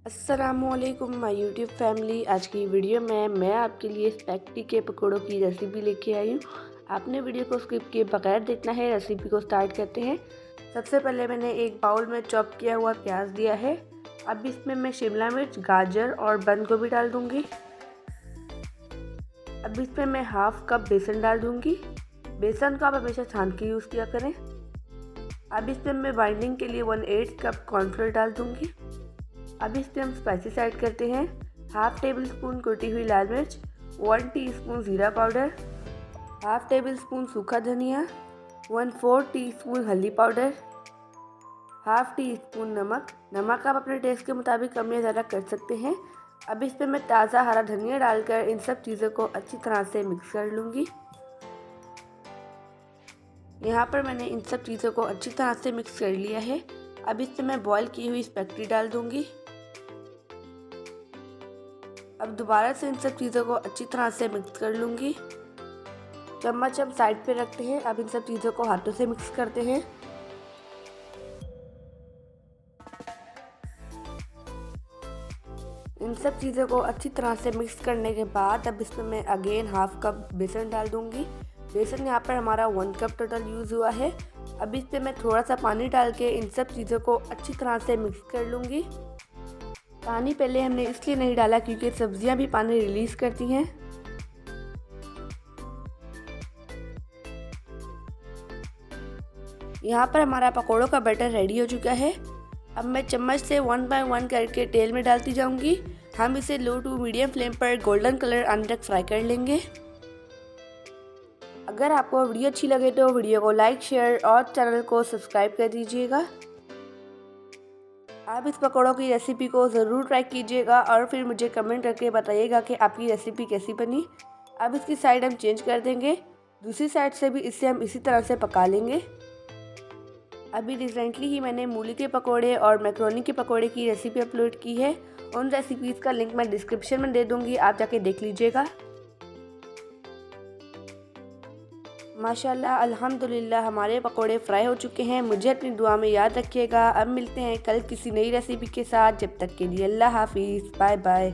अस्सलामुअलैकुम my YouTube family. आज की वीडियो में मैं आपके लिए स्पैगेटी के पकौड़ों की रेसिपी लेके आई हूँ। आपने वीडियो को स्किप किए बगैर देखना है। रेसिपी को स्टार्ट करते हैं। सबसे पहले मैंने एक बाउल में चॉप किया हुआ प्याज दिया है। अब इसमें मैं शिमला मिर्च, गाजर और बंद गोभी डाल दूँगी। अब इसमें मैं हाफ कप बेसन डाल दूँगी। बेसन को आप हमेशा छान के यूज़ किया करें। अब इसमें मैं बाइंडिंग के लिए 1/8 कप कॉर्नफ्लोर डाल दूँगी। अब इसमें हम स्पाइसेस ऐड करते हैं। हाफ टेबल स्पून कुटी हुई लाल मिर्च, 1 टीस्पून ज़ीरा पाउडर, हाफ टेबल स्पून सूखा धनिया, 1/4 टीस्पून हल्दी पाउडर, हाफ टी स्पून नमक। नमक आप अपने टेस्ट के मुताबिक कम या ज़्यादा कर सकते हैं। अब इसमें मैं ताज़ा हरा धनिया डालकर इन सब चीज़ों को अच्छी तरह से मिक्स कर लूँगी। यहाँ पर मैंने इन सब चीज़ों को अच्छी तरह से मिक्स कर लिया है। अब इसमें मैं बॉईल की हुई स्पैगेटी डाल दूँगी। अब दोबारा से इन सब चीज़ों को अच्छी तरह से मिक्स कर लूँगी। चम्मच हम साइड पे रखते हैं। अब इन सब चीज़ों को हाथों से मिक्स करते हैं। इन सब चीज़ों को अच्छी तरह से मिक्स करने के बाद अब इसमें मैं अगेन हाफ कप बेसन डाल दूँगी। बेसन यहाँ पर हमारा 1 कप टोटल यूज़ हुआ है। अब इसमें मैं थोड़ा सा पानी डाल के इन सब चीज़ों को अच्छी तरह से मिक्स कर लूँगी। पानी पहले हमने इसलिए नहीं डाला क्योंकि सब्जियां भी पानी रिलीज़ करती हैं। यहाँ पर हमारा पकौड़ों का बैटर रेडी हो चुका है। अब मैं चम्मच से 1 बाय 1 करके तेल में डालती जाऊँगी। हम इसे लो टू मीडियम फ्लेम पर गोल्डन कलर आने तक फ्राई कर लेंगे। अगर आपको वीडियो अच्छी लगे तो वीडियो को लाइक, शेयर और चैनल को सब्सक्राइब कर दीजिएगा। आप इस पकौड़ों की रेसिपी को ज़रूर ट्राई कीजिएगा और फिर मुझे कमेंट करके बताइएगा कि आपकी रेसिपी कैसी बनी। अब इसकी साइड हम चेंज कर देंगे। दूसरी साइड से भी इसे हम इसी तरह से पका लेंगे। अभी रिसेंटली ही मैंने मूली के पकौड़े और मैक्रोनी के पकौड़े की रेसिपी अपलोड की है। उन रेसिपीज़ का लिंक मैं डिस्क्रिप्शन में दे दूँगी, आप जाके देख लीजिएगा। माशाल्लाह अल्हम्दुलिल्लाह हमारे पकोड़े फ्राई हो चुके हैं। मुझे अपनी दुआ में याद रखिएगा। अब मिलते हैं कल किसी नई रेसिपी के साथ। जब तक के लिए अल्लाह हाफिज़, बाय बाय।